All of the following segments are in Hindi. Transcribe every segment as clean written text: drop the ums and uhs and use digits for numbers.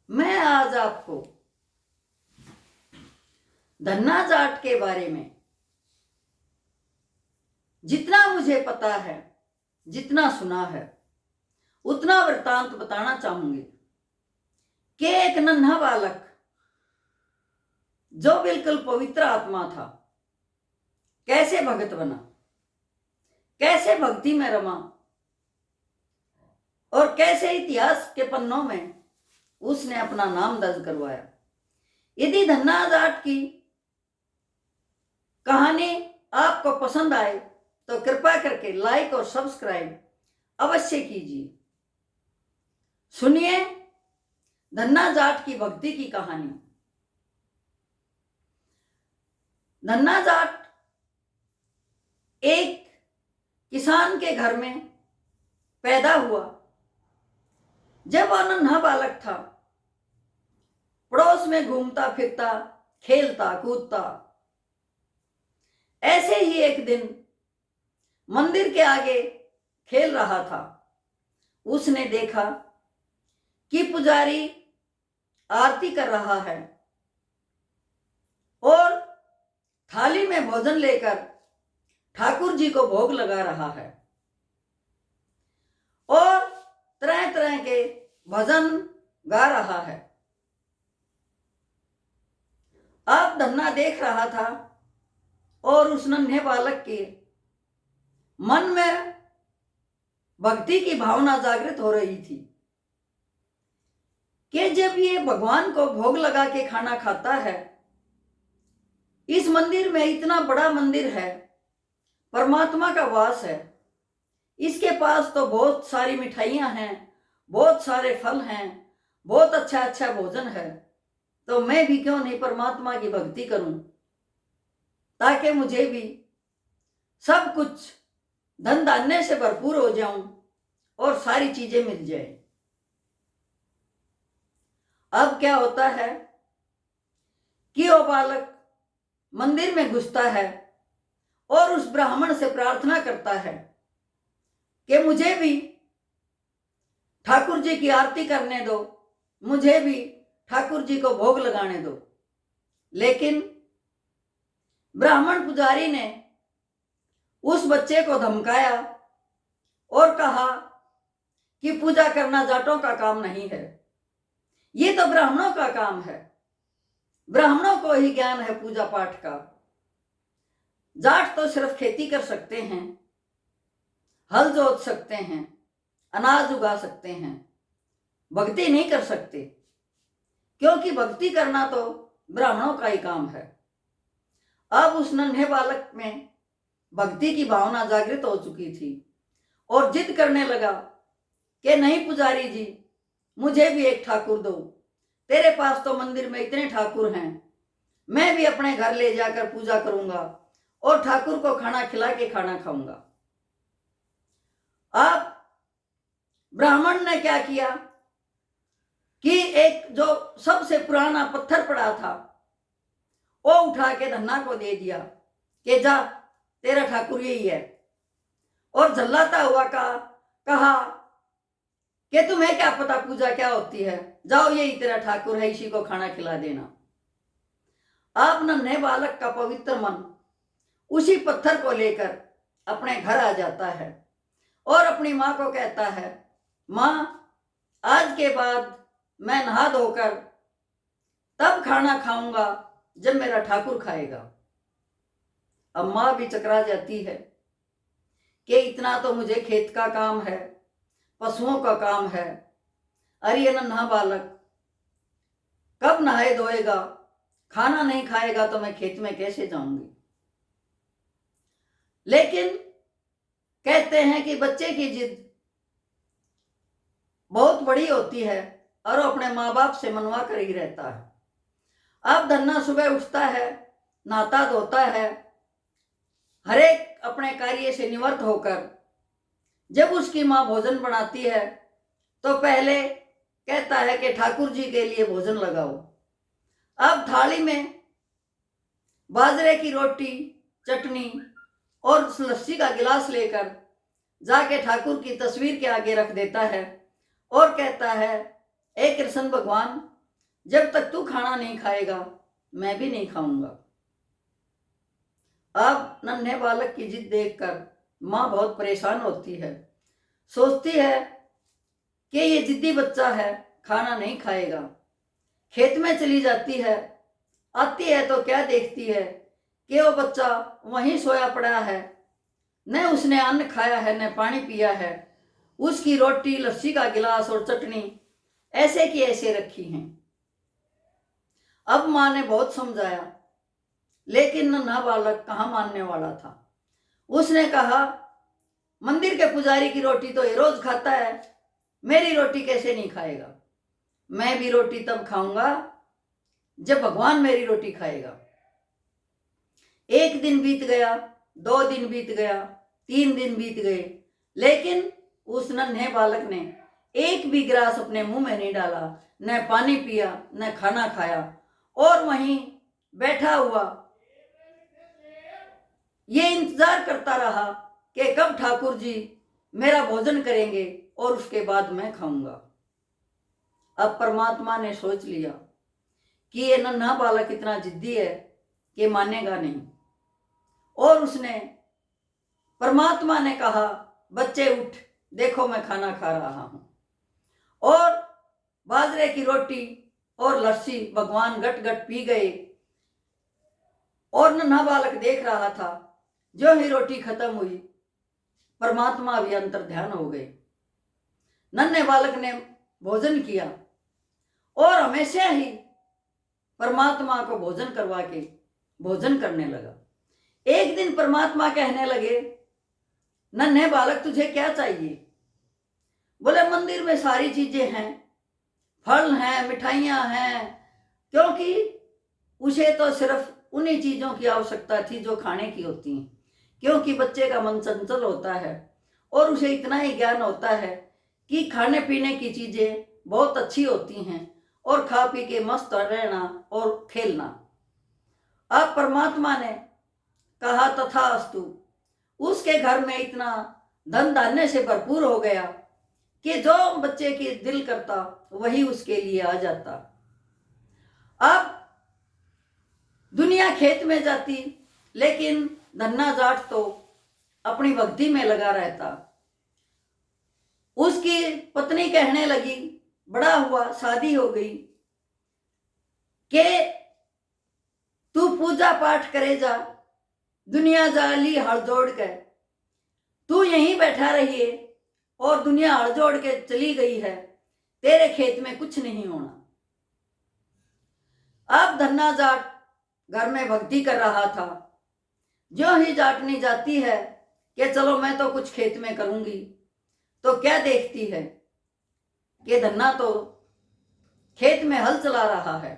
मैं आज आपको धन्ना जाट के बारे में जितना मुझे पता है, जितना सुना है, उतना वृतांत बताना चाहूंगी कि एक नन्हा बालक जो बिल्कुल पवित्र आत्मा था, कैसे भगत बना, कैसे भक्ति में रमा और कैसे इतिहास के पन्नों में उसने अपना नाम दर्ज करवाया। यदि धन्ना जाट की कहानी आपको पसंद आए तो कृपया करके लाइक और सब्सक्राइब अवश्य कीजिए। सुनिए धन्ना जाट की भक्ति की कहानी। धन्ना जाट एक किसान के घर में पैदा हुआ। जब वह नन्हा बालक था, पड़ोस में घूमता फिरता, खेलता कूदता। ऐसे ही एक दिन मंदिर के आगे खेल रहा था। उसने देखा कि पुजारी आरती कर रहा है और थाली में भोजन लेकर ठाकुर जी को भोग लगा रहा है और तरह तरह के भजन गा रहा है। अब धन्ना देख रहा था और उस नन्हे बालक के मन में भक्ति की भावना जागृत हो रही थी कि जब ये भगवान को भोग लगा के खाना खाता है, इस मंदिर में इतना बड़ा मंदिर है, परमात्मा का वास है, इसके पास तो बहुत सारी मिठाइयां हैं, बहुत सारे फल हैं, बहुत अच्छा अच्छा भोजन है, तो मैं भी क्यों नहीं परमात्मा की भक्ति करूं ताकि मुझे भी सब कुछ धन धान्य से भरपूर हो जाऊं और सारी चीजें मिल जाए। अब क्या होता है कि वो बालक मंदिर में घुसता है और उस ब्राह्मण से प्रार्थना करता है कि मुझे भी ठाकुर जी की आरती करने दो, मुझे भी ठाकुर जी को भोग लगाने दो। लेकिन ब्राह्मण पुजारी ने उस बच्चे को धमकाया और कहा कि पूजा करना जाटों का काम नहीं है, ये तो ब्राह्मणों का काम है, ब्राह्मणों को ही ज्ञान है पूजा पाठ का। जाट तो सिर्फ खेती कर सकते हैं, हल जोत सकते हैं, अनाज उगा सकते हैं, भक्ति नहीं कर सकते, क्योंकि भक्ति करना तो ब्राह्मणों का ही काम है। अब उस नन्हे बालक में भक्ति की भावना जागृत हो चुकी थी और जिद करने लगा कि नहीं पुजारी जी, मुझे भी एक ठाकुर दो, तेरे पास तो मंदिर में इतने ठाकुर हैं, मैं भी अपने घर ले जाकर पूजा करूंगा और ठाकुर को खाना खिला के खाना खाऊंगा। अब ब्राह्मण ने क्या किया कि एक जो सबसे पुराना पत्थर पड़ा था वो उठा के धन्ना को दे दिया कि जा, तेरा ठाकुर यही है, और झल्लाता हुआ कहा कि तुम्हें क्या पता पूजा क्या होती है, जाओ यही तेरा ठाकुर है, इसी को खाना खिला देना। आप नन्हे बालक का पवित्र मन उसी पत्थर को लेकर अपने घर आ जाता है और अपनी माँ को कहता है, माँ आज के बाद मैं नहा धोकर तब खाना खाऊंगा जब मेरा ठाकुर खाएगा। अब माँ भी चकरा जाती है कि इतना तो मुझे खेत का काम है, पशुओं का काम है, अरे ये नन्हा बालक कब नहाए धोएगा, खाना नहीं खाएगा तो मैं खेत में कैसे जाऊंगी। लेकिन कहते हैं कि बच्चे की जिद बहुत बड़ी होती है और वो अपने माँ बाप से मनवा कर ही रहता है। अब धन्ना सुबह उठता है, नहाता धोता है, हरेक अपने कार्य से निवृत्त होकर जब उसकी माँ भोजन बनाती है तो पहले कहता है कि ठाकुर जी के लिए भोजन लगाओ। अब थाली में बाजरे की रोटी, चटनी और लस्सी का गिलास लेकर जाके ठाकुर की तस्वीर के आगे रख देता है और कहता है, हे कृष्ण भगवान, जब तक तू खाना नहीं खाएगा मैं भी नहीं खाऊंगा। अब नन्हे बालक की जिद देखकर माँ बहुत परेशान होती है, सोचती है कि ये जिद्दी बच्चा है, खाना नहीं खाएगा। खेत में चली जाती है, आती है तो क्या देखती है कि वो बच्चा वहीं सोया पड़ा है, न उसने अन्न खाया है न पानी पिया है। उसकी रोटी, लस्सी का गिलास और चटनी ऐसे की ऐसे रखी हैं। अब माँ ने बहुत समझाया, लेकिन नन्हा बालक कहाँ मानने वाला था। उसने कहा, मंदिर के पुजारी की रोटी तो ये रोज खाता है, मेरी रोटी कैसे नहीं खाएगा? मैं भी रोटी तब खाऊंगा जब भगवान मेरी रोटी खाएगा। एक दिन बीत गया, 2 दिन बीत गया, 3 दिन बीत गए, लेकिन उस नन्हे बालक ने एक भी गिलास अपने मुंह में नहीं डाला, न पानी पिया, न खाना खाया, और वहीं बैठा हुआ ये इंतजार करता रहा कि कब ठाकुर जी मेरा भोजन करेंगे और उसके बाद मैं खाऊंगा। अब परमात्मा ने सोच लिया कि ये नन्हा बालक इतना जिद्दी है कि मानेगा नहीं, और उसने, परमात्मा ने कहा, बच्चे उठ, देखो मैं खाना खा रहा हूं। और बाजरे की रोटी और लस्सी भगवान गट गट पी गए, और नन्हा बालक देख रहा था। जो ही रोटी खत्म हुई, परमात्मा भी अंतर ध्यान हो गए। नन्हे बालक ने भोजन किया और हमेशा ही परमात्मा को भोजन करवा के भोजन करने लगा। एक दिन परमात्मा कहने लगे, नन्हे बालक तुझे क्या चाहिए? बोले, मंदिर में सारी चीजें हैं, फल हैं, मिठाइयां हैं, क्योंकि उसे तो सिर्फ उन्हीं चीजों की आवश्यकता थी जो खाने की होती हैं, क्योंकि बच्चे का मन चंचल होता है और उसे इतना ही ज्ञान होता है कि खाने पीने की चीजें बहुत अच्छी होती हैं और खा पी के मस्त रहना और खेलना। अब परमात्मा ने कहा, तथास्तु। उसके घर में इतना धन धान्य से भरपूर हो गया कि जो बच्चे की दिल करता वही उसके लिए आ जाता। अब दुनिया खेत में जाती, लेकिन धन्ना जाट तो अपनी भक्ति में लगा रहता। उसकी पत्नी कहने लगी, बड़ा हुआ, शादी हो गई, कि तू पूजा पाठ करे जा, दुनिया जाली हड़ जोड़ के, तू यहीं बैठा रहिए, और दुनिया हड़ जोड़ के चली गई है, तेरे खेत में कुछ नहीं होना। अब धन्ना जाट घर में भक्ति कर रहा था। जो ही जाटनी जाती है कि चलो मैं तो कुछ खेत में करूंगी, तो क्या देखती है कि धन्ना तो खेत में हल चला रहा है।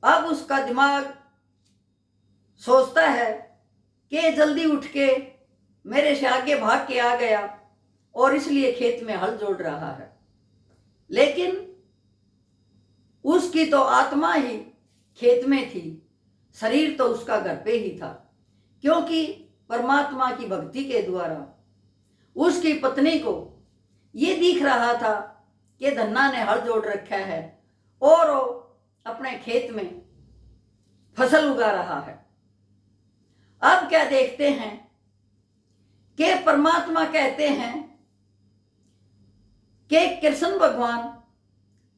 अब उसका दिमाग सोचता है कि जल्दी उठ के मेरे से आगे भाग के आ गया और इसलिए खेत में हल जोड़ रहा है, लेकिन उसकी तो आत्मा ही खेत में थी, शरीर तो उसका घर पे ही था, क्योंकि परमात्मा की भक्ति के द्वारा उसकी पत्नी को ये दिख रहा था कि धन्ना ने हल जोड़ रखा है और वो अपने खेत में फसल उगा रहा है। अब क्या देखते हैं कि परमात्मा कहते हैं कि कृष्ण भगवान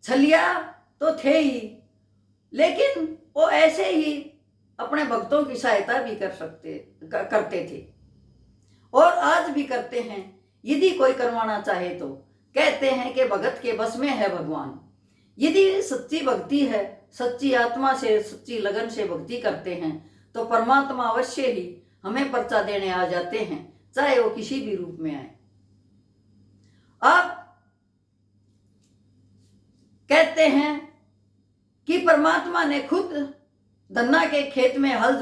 छलिया तो थे ही, लेकिन वो ऐसे ही अपने भक्तों की सहायता भी करते थे और आज भी करते हैं। यदि कोई करवाना चाहे तो कहते हैं कि भगत के बस में है भगवान। यदि सच्ची भक्ति है, सच्ची आत्मा से, सच्ची लगन से भक्ति करते हैं, तो परमात्मा अवश्य ही हमें पर्चा देने आ जाते हैं, चाहे वो किसी भी रूप में आए। आप कहते हैं कि परमात्मा ने खुद धन्ना के खेत में हल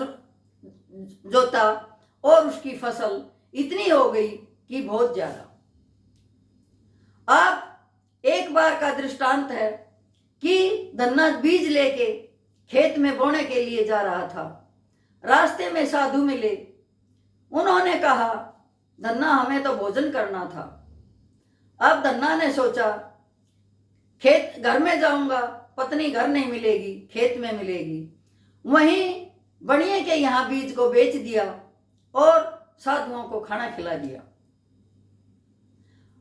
जोता और उसकी फसल इतनी हो गई कि बहुत ज्यादा। अब एक बार का दृष्टांत है कि धन्ना बीज लेके खेत में बोने के लिए जा रहा था। रास्ते में साधु मिले, उन्होंने कहा, धन्ना हमें तो भोजन करना था। अब धन्ना ने सोचा, खेत घर में जाऊंगा पत्नी घर नहीं मिलेगी, खेत में मिलेगी। वहीं बनिए के यहाँ बीज को बेच दिया और साधुओं को खाना खिला दिया।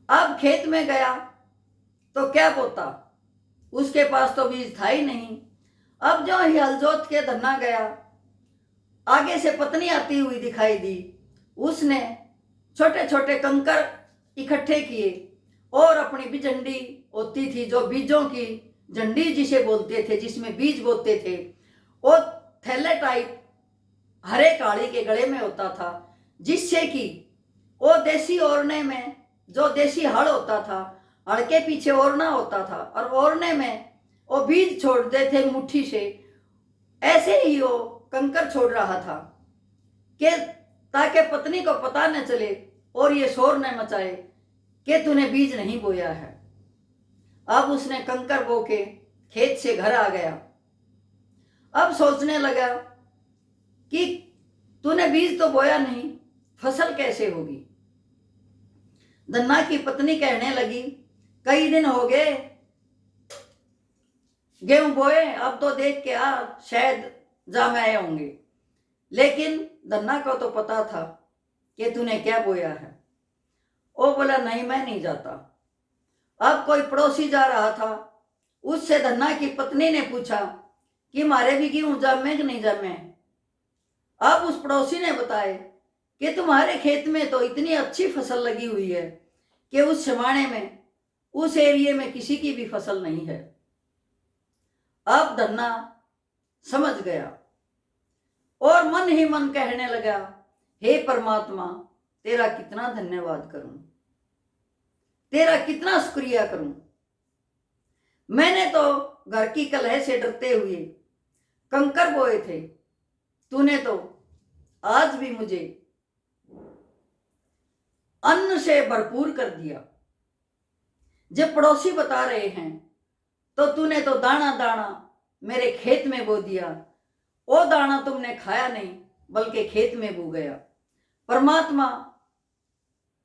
अब खेत में गया तो क्या पोता, उसके पास तो बीज था ही नहीं। अब जो ही हल जोत के धन्ना गया, आगे से पत्नी आती हुई दिखाई दी। उसने छोटे छोटे कंकर इकट्ठे किए और अपनी भी झंडी होती थी, जो बीजों की झंडी जिसे बोलते थे, जिसमें बीज बोते थे, वो थैले टाइप हरे काली के गले में होता था, जिससे कि वो देसी ओरने में, जो देसी हड़ होता था, हड़ के पीछे ओरना होता था और ओरने में वो बीज छोड़ते थे मुट्ठी से। ऐसे ही वो कंकर छोड़ रहा था कि ताकि पत्नी को पता न चले और ये शोर न मचाए कि तूने बीज नहीं बोया है। अब उसने कंकर बो के खेत से घर आ गया। अब सोचने लगा कि तूने बीज तो बोया नहीं, फसल कैसे होगी। धन्ना की पत्नी कहने लगी, कई दिन हो गए गेहूं बोए, अब तो देख के आ, शायद जाम आए होंगे। लेकिन धन्ना को तो पता था कि तूने क्या बोया है। वो बोला, नहीं मैं नहीं जाता। अब कोई पड़ोसी जा रहा था, उससे धन्ना की पत्नी ने पूछा कि मारे भी गेहूं जामे कि नहीं जामे। अब उस पड़ोसी ने बताया कि तुम्हारे खेत में तो इतनी अच्छी फसल लगी हुई है कि उस समाने में, उस एरिया में किसी की भी फसल नहीं है। अब धन्ना समझ गया और मन ही मन कहने लगा, हे परमात्मा, तेरा कितना धन्यवाद करूं, तेरा कितना शुक्रिया करूं। मैंने तो घर की कलह से डरते हुए कंकर बोए थे, तूने तो आज भी मुझे अन्न से भरपूर कर दिया। जब पड़ोसी बता रहे हैं तो तूने तो दाना दाना मेरे खेत में बो दिया। वो दाना तुमने खाया नहीं बल्कि खेत में बो गया। परमात्मा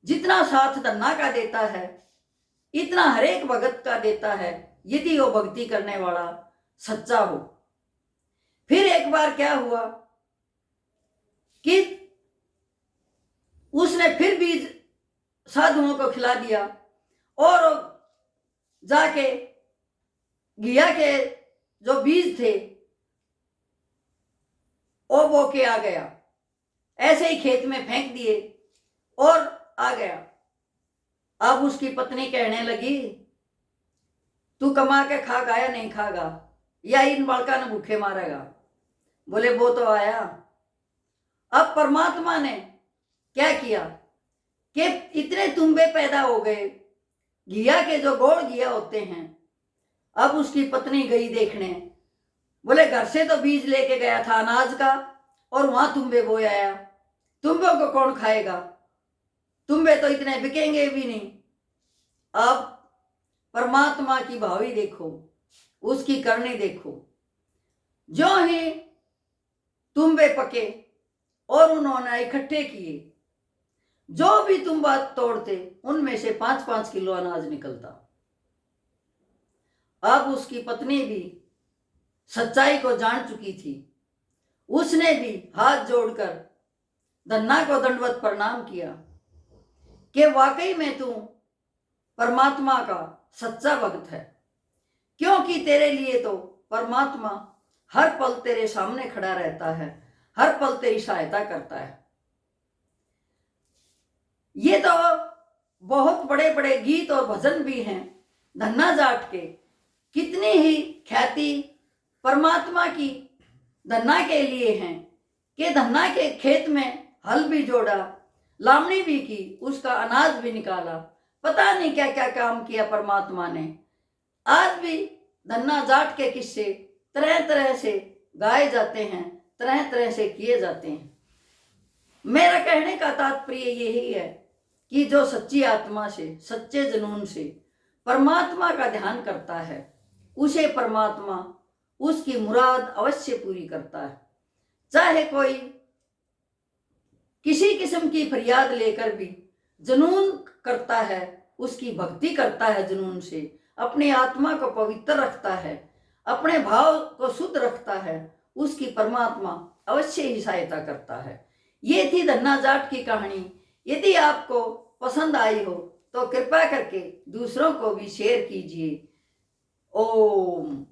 जितना साथ धन्ना का देता है, इतना हरेक भगत का देता है, यदि वो भक्ति करने वाला सच्चा हो। फिर एक बार क्या हुआ कि उसने फिर बीज साधुओं को खिला दिया और जाके घिया के जो बीज थे वो बो के आ गया। ऐसे ही खेत में फेंक दिए और आ गया। अब उसकी पत्नी कहने लगी, तू कमा के खागा या नहीं खागा, या इन बालका ने भूखे मारेगा। बोले, वो तो आया। अब परमात्मा ने क्या किया कि इतने तुम्बे पैदा हो गए, घिया के जो गोड़ घिया होते हैं। अब उसकी पत्नी गई देखने, बोले घर से तो बीज लेके गया था अनाज का और वहां तुम्बे बोए आया। तुम्बों को कौन खाएगा, तुम्बे तो इतने बिकेंगे भी नहीं। अब परमात्मा की भावी देखो, उसकी करनी देखो। जो ही तुम्बे पके और उन्होंने इकट्ठे किए, जो भी तुम्बा तोड़ते उनमें से 5-5 किलो अनाज निकलता। अब उसकी पत्नी भी सच्चाई को जान चुकी थी। उसने भी हाथ जोड़कर धन्ना को दंडवत प्रणाम किया कि वाकई में तू परमात्मा का सच्चा भक्त है, क्योंकि तेरे लिए तो परमात्मा हर पल तेरे सामने खड़ा रहता है, हर पल तेरी सहायता करता है। ये तो बहुत बड़े बड़े गीत और भजन भी हैं धन्ना जाट के। कितनी ही ख्याति परमात्मा की धन्ना के लिए हैं कि धन्ना के खेत में हल भी जोड़ा, लावणी भी की, उसका अनाज भी निकाला। पता नहीं क्या क्या काम किया परमात्मा ने। आज भी धन्ना जाट के किस्से तरह तरह से गाए जाते हैं, तरह तरह से किए जाते हैं। मेरा कहने का तात्पर्य यही है कि जो सच्ची आत्मा से, सच्चे जुनून से परमात्मा का ध्यान करता है, उसे परमात्मा उसकी मुराद अवश्य पूरी करता है। चाहे कोई किसी किस्म की फरियाद लेकर भी जुनून करता है, उसकी भक्ति करता है जुनून से, अपनी आत्मा को पवित्र रखता है, अपने भाव को शुद्ध रखता है उसकी परमात्मा अवश्य ही सहायता करता है। ये थी धन्ना जाट की कहानी। यदि आपको पसंद आई हो तो कृपया करके दूसरों को भी शेयर कीजिए। ओम।